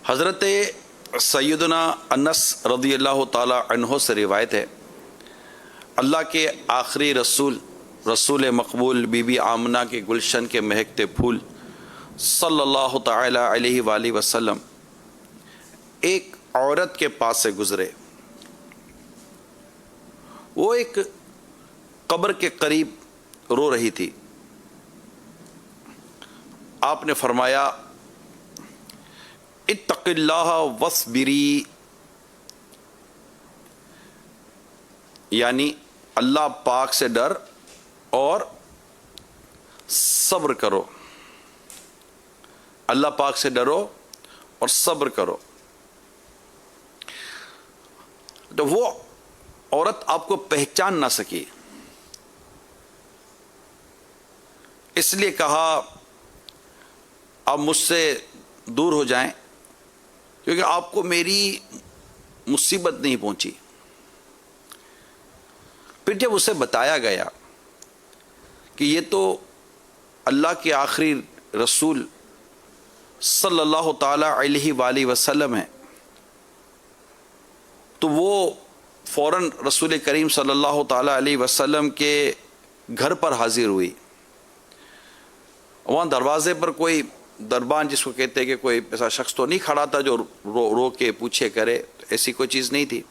حضرت سیدنا انس رضی اللہ تعالی عنہ سے روایت ہے، اللہ کے آخری رسول مقبول بی بی آمنہ کے گلشن کے مہکتے پھول صلی اللہ تعالی علیہ وآلہ وسلم ایک عورت کے پاس سے گزرے۔ وہ ایک قبر کے قریب رو رہی تھی۔ آپ نے فرمایا اتق اللہ واصبری، یعنی اللہ پاک سے ڈر اور صبر کرو، اللہ پاک سے ڈرو اور صبر کرو۔ تو وہ عورت آپ کو پہچان نہ سکی، اس لیے کہا آپ مجھ سے دور ہو جائیں کیونکہ آپ کو میری مصیبت نہیں پہنچی۔ پھر جب اسے بتایا گیا کہ یہ تو اللہ کے آخری رسول صلی اللہ تعالی علیہ وآلہ وسلم ہیں، تو وہ فوراً رسول کریم صلی اللہ تعالی علیہ وسلم کے گھر پر حاضر ہوئی۔ وہاں دروازے پر کوئی دربان جس کو کہتے ہیں کہ کوئی ایسا شخص تو نہیں کھڑا تھا جو رو کے پوچھے کرے، ایسی کوئی چیز نہیں تھی۔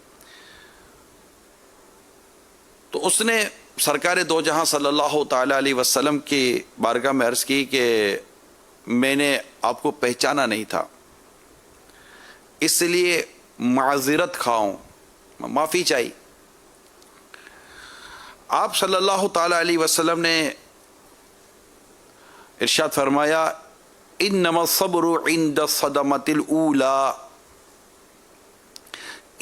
تو اس نے سرکار دو جہاں صلی اللہ تعالی علیہ وسلم کی بارگاہ میں عرض کی کہ میں نے آپ کو پہچانا نہیں تھا، اس لیے معذرت خواہوں، معافی چاہیے۔ آپ صلی اللہ تعالی علیہ وسلم نے ارشاد فرمایا انما الصبر عند الصدمۃ الاولی،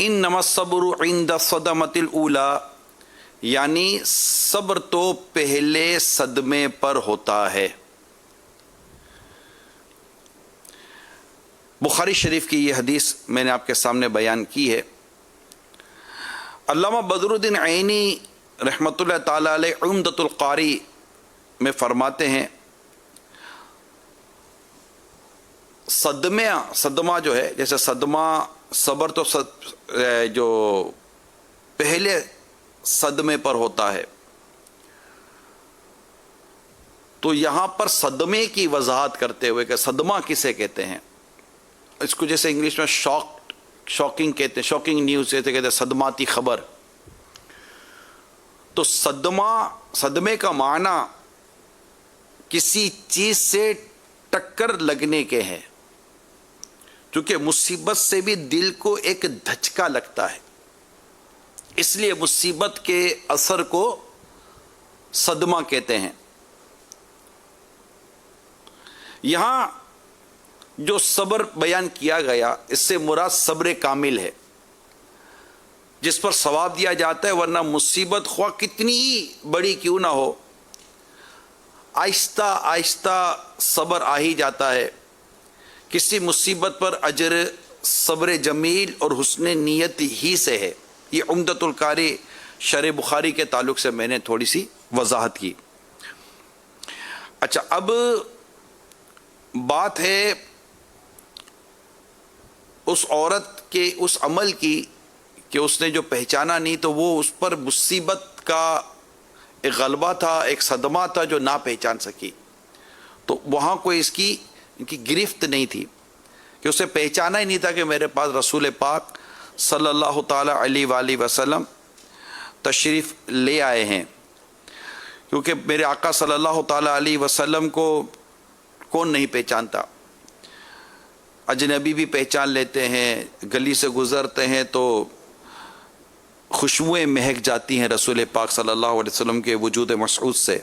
انما الصبر عند الصدمۃ الاولی، یعنی صبر تو پہلے صدمے پر ہوتا ہے۔ بخاری شریف کی یہ حدیث میں نے آپ کے سامنے بیان کی ہے۔ علامہ بدر الدین عینی رحمۃ اللہ تعالی علیہ عمدۃ القاری میں فرماتے ہیں صدمہ جو ہے، جیسے صدمہ صبر تو جو پہلے صدمے پر ہوتا ہے، تو یہاں پر صدمے کی وضاحت کرتے ہوئے کہ صدمہ کسے کہتے ہیں، اس کو جیسے انگلش میں شاکنگ کہتے ہیں، شاکنگ نیوز کہتے ہیں صدماتی خبر۔ تو صدمے کا معنی کسی چیز سے ٹکر لگنے کے ہیں، کیونکہ مصیبت سے بھی دل کو ایک دھچکا لگتا ہے، اس لیے مصیبت کے اثر کو صدمہ کہتے ہیں۔ یہاں جو صبر بیان کیا گیا اس سے مراد صبر کامل ہے، جس پر ثواب دیا جاتا ہے، ورنہ مصیبت خواہ کتنی بڑی کیوں نہ ہو، آہستہ آہستہ صبر آ ہی جاتا ہے۔ کسی مصیبت پر اجر صبر جمیل اور حسن نیت ہی سے ہے۔ یہ عمدۃ القاری شرح بخاری کے تعلق سے میں نے تھوڑی سی وضاحت کی۔ اچھا، اب بات ہے اس عورت کے اس عمل کی کہ اس نے جو پہچانا نہیں، تو وہ اس پر مصیبت کا ایک غلبہ تھا، ایک صدمہ تھا جو نہ پہچان سکی۔ تو وہاں کوئی اس کی گرفت نہیں تھی کہ اسے پہچانا ہی نہیں تھا کہ میرے پاس رسول پاک صلی اللہ تعالی علیہ وآلہ وسلم تشریف لے آئے ہیں، کیونکہ میرے آقا صلی اللہ تعالی علیہ وسلم کو کون نہیں پہچانتا۔ اجنبی بھی پہچان لیتے ہیں، گلی سے گزرتے ہیں تو خوشبوئیں مہک جاتی ہیں رسول پاک صلی اللہ علیہ وسلم کے وجود مسعود سے۔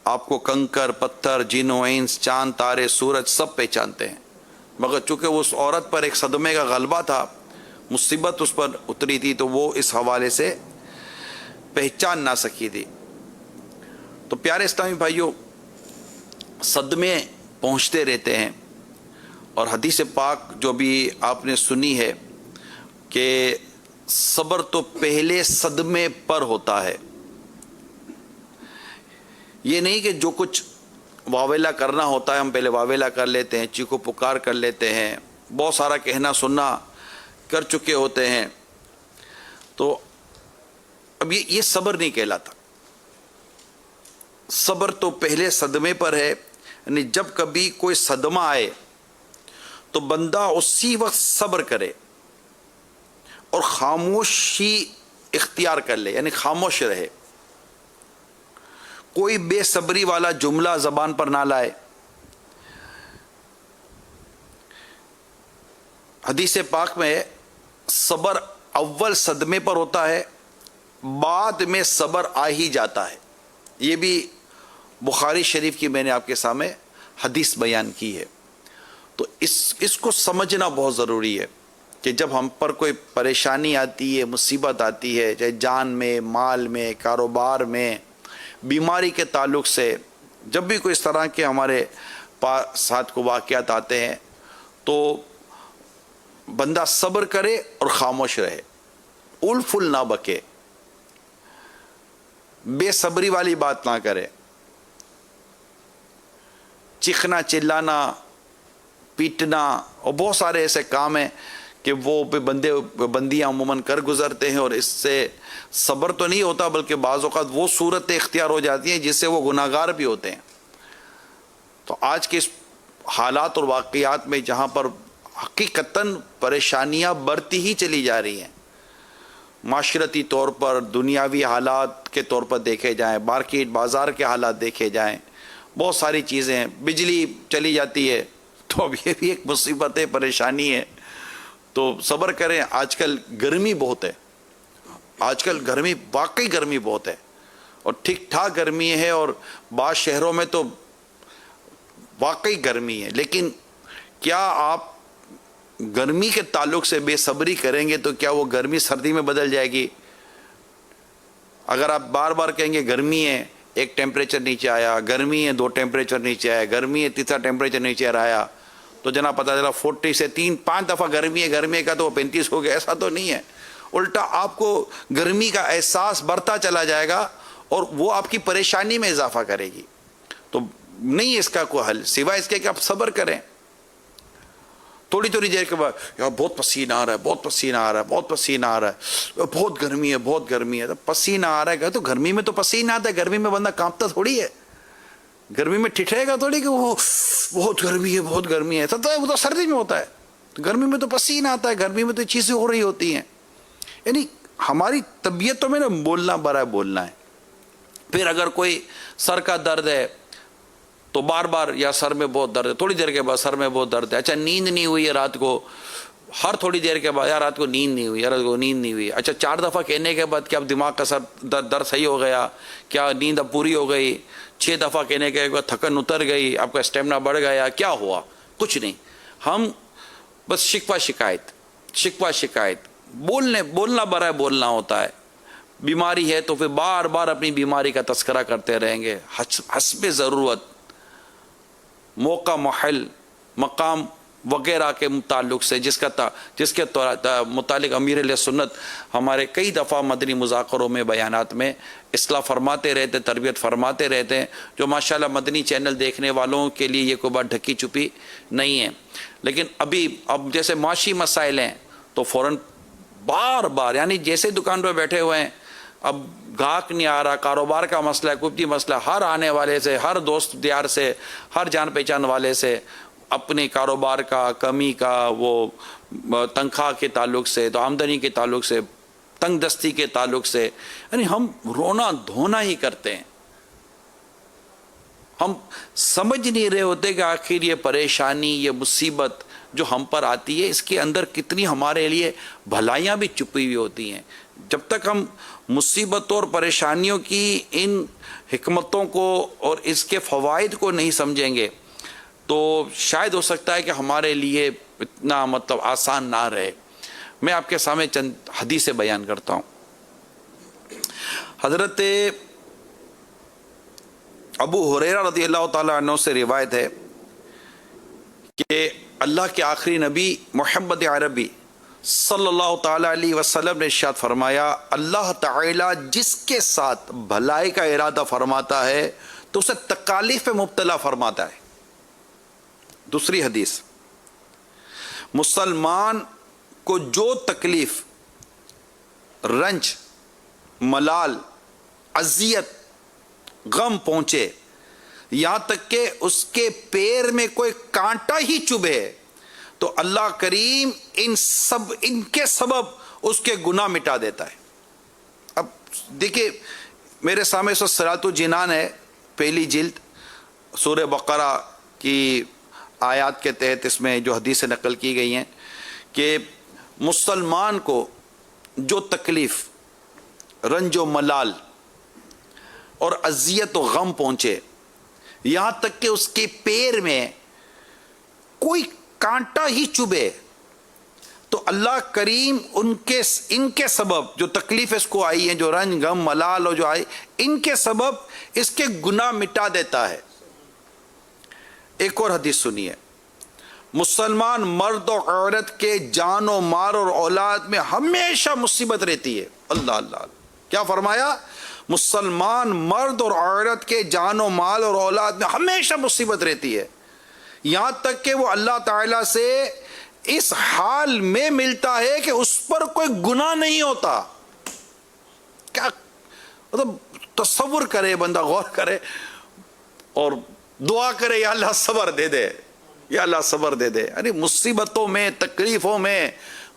آپ کو کنکر، پتھر، جن و انس، چاند، تارے، سورج سب پہچانتے ہیں، مگر چونکہ اس عورت پر ایک صدمے کا غلبہ تھا، مصیبت اس پر اتری تھی، تو وہ اس حوالے سے پہچان نہ سکی تھی۔ تو پیارے اسلامی بھائیوں، صدمے پہنچتے رہتے ہیں، اور حدیث پاک جو بھی آپ نے سنی ہے کہ صبر تو پہلے صدمے پر ہوتا ہے۔ یہ نہیں کہ جو کچھ واویلا کرنا ہوتا ہے ہم پہلے واویلا کر لیتے ہیں، چیخو پکار کر لیتے ہیں، بہت سارا کہنا سننا کر چکے ہوتے ہیں. تو اب یہ صبر نہیں کہلاتا. صبر تو پہلے صدمے پر ہے. یعنی جب کبھی کوئی صدمہ آئے تو بندہ اسی وقت صبر کرے اور خاموشی اختیار کر لے، یعنی خاموش رہے. کوئی بے صبری والا جملہ زبان پر نہ لائے. حدیث پاک میں صبر اول صدمے پر ہوتا ہے، بعد میں صبر آ ہی جاتا ہے. یہ بھی بخاری شریف کی میں نے آپ کے سامنے حدیث بیان کی ہے. تو اس کو سمجھنا بہت ضروری ہے کہ جب ہم پر کوئی پریشانی آتی ہے، مصیبت آتی ہے، چاہے جان میں، مال میں، کاروبار میں، بیماری کے تعلق سے، جب بھی کوئی اس طرح کے ہمارے ساتھ کو واقعات آتے ہیں تو بندہ صبر کرے اور خاموش رہے، اول فل نہ بکے، بے صبری والی بات نہ کرے، چیخنا چلانا پیٹنا اور بہت سارے ایسے کام ہیں کہ وہ بندیاں عموماً کر گزرتے ہیں، اور اس سے صبر تو نہیں ہوتا بلکہ بعض اوقات وہ صورتیں اختیار ہو جاتی ہیں جس سے وہ گناہگار بھی ہوتے ہیں. تو آج کے اس حالات اور واقعات میں جہاں پر حقیقتاً پریشانیاں بڑھتی ہی چلی جا رہی ہیں، معاشرتی طور پر، دنیاوی حالات کے طور پر دیکھے جائیں، مارکیٹ بازار کے حالات دیکھے جائیں، بہت ساری چیزیں ہیں. بجلی چلی جاتی ہے تو اب یہ بھی ایک مصیبت ہے، پریشانی ہے. تو صبر کریں. آج کل گرمی بہت ہے، آج کل گرمی، واقعی گرمی بہت ہے، اور ٹھیک ٹھاک گرمی ہے، اور بعض شہروں میں تو واقعی گرمی ہے. لیکن کیا آپ گرمی کے تعلق سے بے صبری کریں گے تو کیا وہ گرمی سردی میں بدل جائے گی؟ اگر آپ بار بار کہیں گے گرمی ہے، ایک ٹیمپریچر نیچے آیا، گرمی ہے 2 ٹیمپریچر نیچے آیا، گرمی ہے 3 ٹیمپریچر نیچے آیا، تو جناب پتہ چلا 40 سے 3-5 دفعہ گرمی کا تو وہ 35 ہو گیا. ایسا تو نہیں ہے. الٹا آپ کو گرمی کا احساس بڑھتا چلا جائے گا اور وہ آپ کی پریشانی میں اضافہ کرے گی. تو نہیں اس کا کوئی حل سوائے اس کے کہ آپ صبر کریں. تھوڑی دیر کے بعد یار بہت پسینہ آ رہا ہے، بہت پسینہ آ رہا ہے، بہت پسینہ آ رہا ہے، بہت گرمی ہے، بہت گرمی ہے. تو پسینہ آ رہا ہے تو گرمی میں تو پسینہ آتا ہے، گرمی میں بندہ کانپتا تھوڑی ہے، گرمی میں ٹھٹھرے گا تھوڑی کہ وہ بہت گرمی ہے، بہت گرمی ہے. وہ تو سردی میں ہوتا ہے. گرمی میں تو پسینہ آتا ہے، گرمی میں تو چیزیں ہو رہی ہوتی ہیں. یعنی ہماری طبیعتوں میں نا بولنا برائے بولنا ہے. پھر اگر کوئی سر کا درد ہے تو بار بار یا سر میں بہت درد ہے، تھوڑی دیر کے بعد سر میں بہت درد ہے. اچھا نیند نہیں ہوئی ہے رات کو، ہر تھوڑی دیر کے بعد یار رات کو نیند نہیں ہوئی، یار رات کو نیند نہیں ہوئی. اچھا 4 دفعہ کہنے کے بعد کیا اب دماغ کا سر درد صحیح ہو گیا؟ کیا نیند اب پوری ہو گئی؟ 6 دفعہ کہنے کے بعد تھکن اتر گئی، آپ کا اسٹیمنا بڑھ گیا؟ کیا ہوا؟ کچھ نہیں. ہم بس شکوہ شکایت بولنا برائے بولنا ہوتا ہے. بیماری ہے تو پھر بار بار اپنی بیماری کا تذکرہ کرتے رہیں گے. حسب ضرورت موقع، محل، مقام وغیرہ کے متعلق سے جس کے متعلق امیر علیہ سنت ہمارے کئی دفعہ مدنی مذاکروں میں، بیانات میں اصلاح فرماتے رہتے، تربیت فرماتے رہتے ہیں، جو ماشاءاللہ مدنی چینل دیکھنے والوں کے لیے یہ کوئی بات ڈھکی چھپی نہیں ہے. لیکن اب جیسے معاشی مسائل ہیں تو فوراً بار بار، یعنی جیسے دکان پہ بیٹھے ہوئے ہیں، اب گاہک نہیں آ رہا، کاروبار کا مسئلہ ہے، کوئی بھی مسئلہ، ہر آنے والے سے، ہر دوست دیار سے، ہر جان پہچان والے سے اپنے کاروبار کا کمی کا، وہ تنخواہ کے تعلق سے، تو آمدنی کے تعلق سے، تنگ دستی کے تعلق سے، یعنی ہم رونا دھونا ہی کرتے ہیں. ہم سمجھ نہیں رہے ہوتے کہ آخر یہ پریشانی، یہ مصیبت جو ہم پر آتی ہے اس کے اندر کتنی ہمارے لیے بھلائیاں بھی چھپی ہوئی ہوتی ہیں. جب تک ہم مصیبتوں اور پریشانیوں کی ان حکمتوں کو اور اس کے فوائد کو نہیں سمجھیں گے تو شاید ہو سکتا ہے کہ ہمارے لیے اتنا آسان نہ رہے. میں آپ کے سامنے چند حدیثیں بیان کرتا ہوں. حضرت ابو ہریرہ رضی اللہ تعالیٰ عنہ سے روایت ہے کہ اللہ کے آخری نبی محمد عربی صلی اللہ تعالیٰ علیہ وسلم نے ارشاد فرمایا، اللہ تعالیٰ جس کے ساتھ بھلائی کا ارادہ فرماتا ہے تو اسے تکالیف میں مبتلا فرماتا ہے. دوسری حدیث، مسلمان کو جو تکلیف، رنج، ملال، اذیت، غم پہنچے، یہاں تک کہ اس کے پیر میں کوئی کانٹا ہی چبھے، تو اللہ کریم ان کے سبب اس کے گناہ مٹا دیتا ہے۔ اب دیکھیں میرے سامنے سورۃ الجنان ہے، پہلی جلد، سورہ بقرہ کی آیات کے تحت اس میں جو حدیثیں نقل کی گئی ہیں کہ مسلمان کو جو تکلیف، رنج و ملال اور اذیت و غم پہنچے، یہاں تک کہ اس کے پیر میں کوئی کانٹا ہی چبھے، تو اللہ کریم ان کے سبب جو تکلیف اس کو آئی ہے، جو رنج غم ملال اور جو آئی، ان کے سبب اس کے گناہ مٹا دیتا ہے۔ ایک اور حدیث سنیے، مسلمان مرد اور عورت کے جان و مال اور اولاد میں ہمیشہ مصیبت رہتی ہے۔ اللہ اللہ، کیا فرمایا؟ مسلمان مرد اور عورت کے جان و مال اور اولاد میں ہمیشہ مصیبت رہتی ہے، یہاں تک کہ وہ اللہ تعالیٰ سے اس حال میں ملتا ہے کہ اس پر کوئی گناہ نہیں ہوتا۔ کیا مطلب، تصور کرے بندہ، غور کرے اور دعا کرے، یا اللہ صبر دے دے، یا اللہ صبر دے دے۔ یعنی مصیبتوں میں، تکلیفوں میں،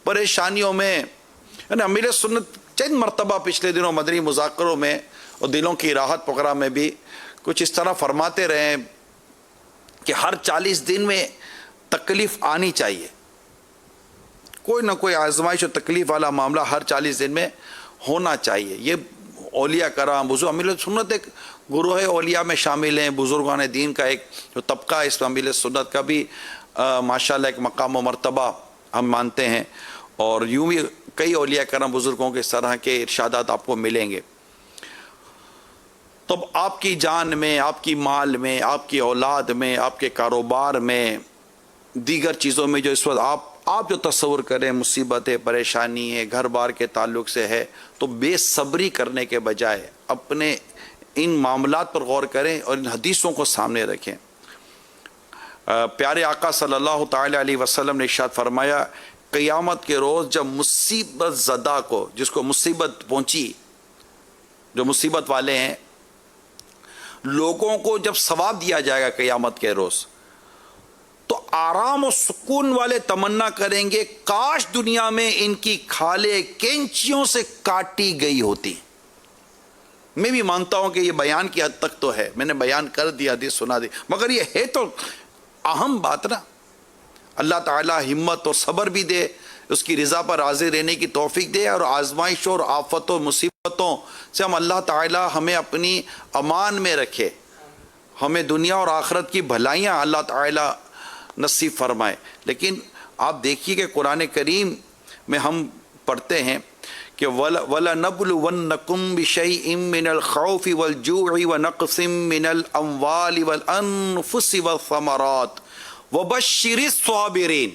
پریشانیوں میں، یعنی امیر سنت چند مرتبہ پچھلے دنوں مدنی مذاکروں میں اور دلوں کی راحت پروگرام میں بھی کچھ اس طرح فرماتے رہے کہ ہر 40 دن میں تکلیف آنی چاہیے، کوئی نہ کوئی آزمائش و تکلیف والا معاملہ ہر 40 دن میں ہونا چاہیے۔ یہ اولیاء کرام، بزرگ، امیر سنت ایک گروہ اولیاء میں شامل ہیں، بزرگان دین کا ایک جو طبقہ ہے، اس میں امیر سنت کا بھی ماشاءاللہ ایک مقام و مرتبہ ہم مانتے ہیں، اور یوں بھی کئی اولیاء کرام بزرگوں کے اس طرح کے ارشادات آپ کو ملیں گے۔ تب آپ کی جان میں، آپ کی مال میں، آپ کی اولاد میں، آپ کے کاروبار میں، دیگر چیزوں میں جو اس وقت آپ جو تصور کریں مصیبت ہے، پریشانی ہے، گھر بار کے تعلق سے ہے، تو بے صبری کرنے کے بجائے اپنے ان معاملات پر غور کریں اور ان حدیثوں کو سامنے رکھیں۔ پیارے آقا صلی اللہ تعالی علیہ وسلم نے ارشاد فرمایا، قیامت کے روز جب مصیبت زدہ کو، جس کو مصیبت پہنچی، جو مصیبت والے ہیں، لوگوں کو جب ثواب دیا جائے گا قیامت کے روز، تو آرام و سکون والے تمنا کریں گے کاش دنیا میں ان کی کھالیں کینچیوں سے کاٹی گئی ہوتی۔ میں بھی مانتا ہوں کہ یہ بیان کی حد تک تو ہے، میں نے بیان کر دیا، حدیث سنا دی، مگر یہ ہے تو اہم بات نا۔ اللہ تعالیٰ ہمت اور صبر بھی دے، اس کی رضا پر راضی رہنے کی توفیق دے، اور آزمائشوں اور آفتوں مصیبتوں سے اللہ تعالیٰ ہمیں اپنی امان میں رکھے، ہمیں دنیا اور آخرت کی بھلائیاں اللہ تعالیٰ نصیب فرمائے۔ لیکن آپ دیکھیے کہ قرآن کریم میں ہم پڑھتے ہیں کہ وَلَنَبْلُوَنَّكُمْ بِشَيْءٍ مِّنَ الْخَوْفِ وَالْجُوعِ وَنَقْصٍ مِّنَ الْأَمْوَالِ وَالْأَنفُسِ وَالثَّمَرَاتِ وَبَشِّرِ الصَّابِرِينَ،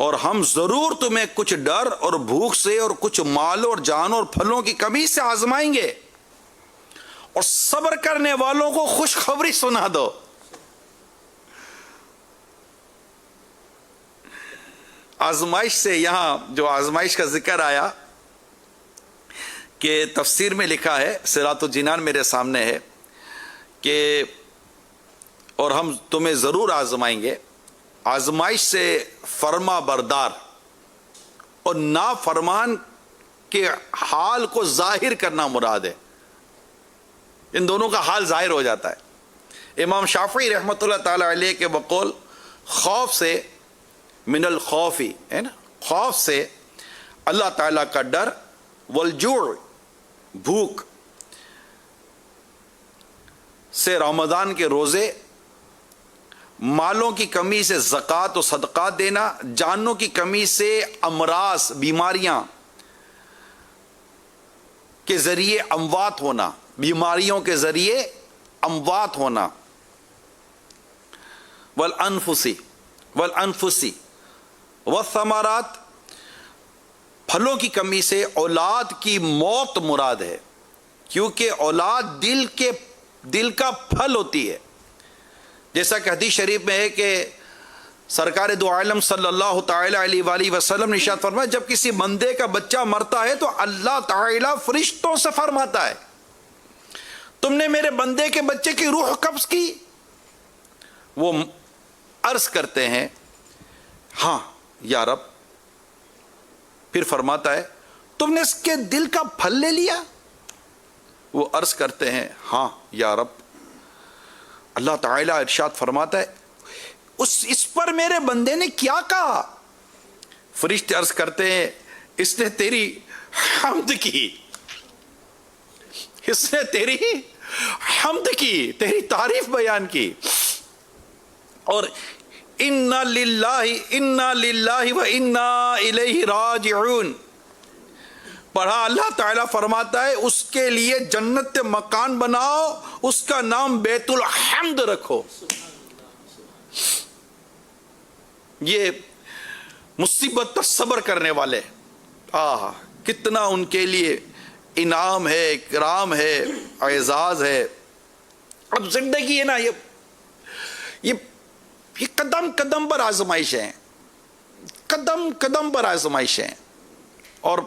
اور ہم ضرور تمہیں کچھ ڈر اور بھوک سے اور کچھ مال اور جان اور پھلوں کی کمی سے آزمائیں گے، اور صبر کرنے والوں کو خوشخبری سنا دو۔ آزمائش سے، یہاں جو آزمائش کا ذکر آیا کہ تفسیر میں لکھا ہے، سورۃ الجنان میرے سامنے ہے کہ اور ہم تمہیں ضرور آزمائیں گے، آزمائش سے فرما بردار اور نافرمان کے حال کو ظاہر کرنا مراد ہے، ان دونوں کا حال ظاہر ہو جاتا ہے۔ امام شافعی رحمۃ اللہ تعالی علیہ کے بقول، خوف سے، من الخوفی ہے نا، خوف سے اللہ تعالیٰ کا ڈر، والجوع بھوک سے رمضان کے روزے، مالوں کی کمی سے زکوٰۃ و صدقات دینا، جانوں کی کمی سے امراض بیماریاں کے ذریعے اموات ہونا، بیماریوں کے ذریعے اموات ہونا، والانفسی والثمرات، پھلوں کی کمی سے اولاد کی موت مراد ہے، کیونکہ اولاد دل کا پھل ہوتی ہے، جیسا کہ حدیث شریف میں ہے کہ سرکار دو عالم صلی اللہ تعالی علیہ وآلہ وسلم نے ارشاد فرمایا جب کسی بندے کا بچہ مرتا ہے تو اللہ تعالی فرشتوں سے فرماتا ہے تم نے میرے بندے کے بچے کی روح قبض کی؟ وہ عرض کرتے ہیں ہاں یا رب. پھر فرماتا ہے تم نے اس کے دل کا پھل لے لیا؟ وہ عرض کرتے ہیں ہاں یا رب. اللہ تعالیٰ ارشاد فرماتا ہے اس پر میرے بندے نے کیا کہا؟ فرشتے عرض کرتے ہیں اس نے تیری حمد کی، اس نے تیری حمد کی، تیری تعریف بیان کی. اور انا للہ و انا الیہ راجعون پڑھا. اللہ تعالیٰ فرماتا ہے اس کے لیے جنت مکان بناؤ، اس کا نام بیت الحمد رکھو. یہ مصیبت پر صبر کرنے والے کتنا ان کے لیے انعام ہے، اکرام ہے، اعزاز ہے. اب زندگی ہے نا یہ قدم قدم پر آزمائش ہیں، قدم قدم پر آزمائش ہیں. اور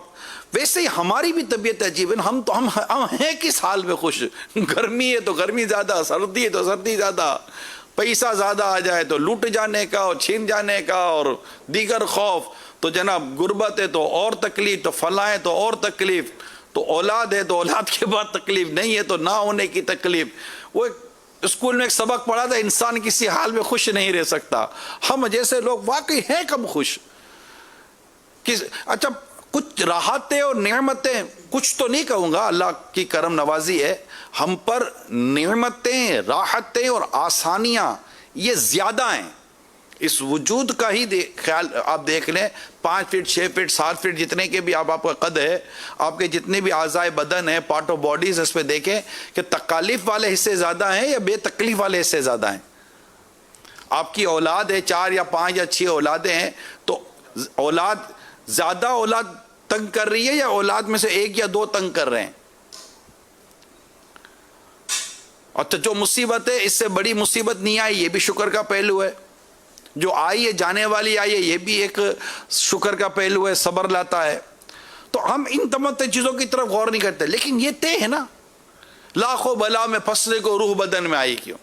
ویسے ہی ہماری بھی طبیعت عجیب ہے. ہم ہیں کس حال میں خوش؟ گرمی ہے تو گرمی زیادہ، سردی ہے تو سردی زیادہ، پیسہ زیادہ آ جائے تو لوٹ جانے کا اور چھین جانے کا اور دیگر خوف، تو جناب غربت ہے تو اور تکلیف، تو فلاں ہے تو اور تکلیف، تو اولاد ہے تو اولاد کے بعد تکلیف، نہیں ہے تو نہ ہونے کی تکلیف. وہ اسکول میں ایک سبق پڑھا تھا انسان کسی حال میں خوش نہیں رہ سکتا. ہم جیسے لوگ واقعی ہیں کم خوش. اچھا کچھ راحتیں اور نعمتیں، کچھ تو نہیں کہوں گا، اللہ کی کرم نوازی ہے ہم پر، نعمتیں، راحتیں اور آسانیاں یہ زیادہ ہیں. اس وجود کا ہی خیال آپ دیکھ لیں، 5 فٹ 6 فٹ 7 فٹ جتنے کے بھی آپ کا قد ہے، آپ کے جتنے بھی اعضائے بدن ہیں، پارٹ آف باڈیز، اس پہ دیکھیں کہ تکالیف والے حصے زیادہ ہیں یا بے تکلیف والے حصے زیادہ ہیں. آپ کی اولاد ہے 4 یا 5 یا 6 اولادیں ہیں، تو اولاد زیادہ اولاد تنگ کر رہی ہے یا اولاد میں سے 1 یا 2 تنگ کر رہے ہیں؟ اور تو جو مصیبت ہے اس سے بڑی مصیبت نہیں آئی، یہ بھی شکر کا پہلو ہے. جو آئی ہے جانے والی آئی ہے، یہ بھی ایک شکر کا پہلو ہے، صبر لاتا ہے. تو ہم ان تمام چیزوں کی طرف غور نہیں کرتے. لیکن یہ طے ہے نا، لاکھوں بلا میں پھنسنے کو روح بدن میں آئی کیوں؟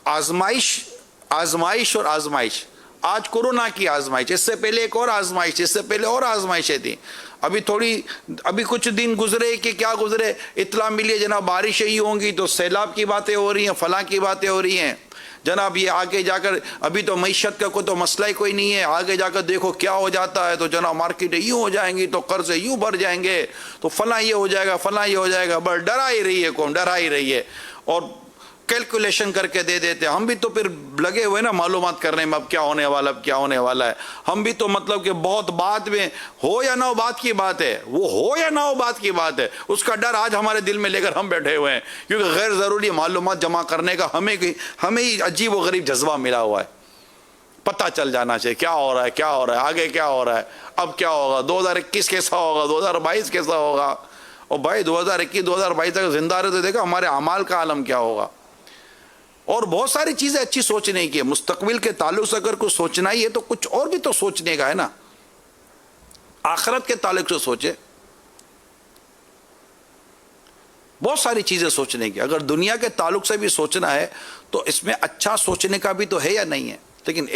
آزمائش اور آزمائش. آج کورونا کی آزمائش، اس سے پہلے ایک اور آزمائش، اس سے پہلے اور آزمائشیں تھیں. ابھی کچھ دن گزرے کہ کیا گزرے، اطلاع ملی ہے جناب بارشیں ہی ہوں گی تو سیلاب کی باتیں ہو رہی ہیں، فلاں کی باتیں ہو رہی ہیں. جناب یہ آگے جا کر ابھی تو معیشت کا کوئی تو مسئلہ ہی کوئی نہیں ہے، آگے جا کر دیکھو کیا ہو جاتا ہے. تو جناب مارکیٹیں یوں ہو جائیں گی، تو قرض یوں بڑھ جائیں گے، تو فلاں یہ ہو جائے گا، فلاں یہ ہو جائے گا. بس ڈرا ہی رہی ہے قوم، ڈرا ہی رہی ہے. اور کیلکولیشن کر کے دے دیتے. ہم بھی تو پھر لگے ہوئے نا معلومات کرنے میں، اب کیا ہونے والا، اب کیا ہونے والا ہے. ہم بھی تو مطلب کہ بہت بعد میں ہو یا نہ ہو بات کی بات ہے، وہ ہو یا نہ ہو بات کی بات ہے، اس کا ڈر آج ہمارے دل میں لے کر ہم بیٹھے ہوئے ہیں. کیونکہ غیر ضروری معلومات جمع کرنے کا ہمیں ہی عجیب و غریب جذبہ ملا ہوا ہے. پتہ چل جانا چاہیے کیا ہو رہا ہے، کیا ہو رہا ہے، آگے کیا ہو رہا ہے، اب کیا ہوگا، 2021 کیسا ہوگا، 2022 کیسا ہوگا. اور بھائی 2021 2022 تک زندہ رہے تو دیکھا ہمارے اعمال کا عالم کیا ہوگا. اور بہت ساری چیزیں اچھی سوچنے کی ہے. مستقبل کے تعلق سے اگر کچھ سوچنا ہی ہے تو کچھ اور بھی تو سوچنے کا ہے نا. آخرت کے تعلق سے سوچے، بہت ساری چیزیں سوچنے کی. اگر دنیا کے تعلق سے بھی سوچنا ہے تو اس میں اچھا سوچنے کا بھی تو ہے یا نہیں ہے. لیکن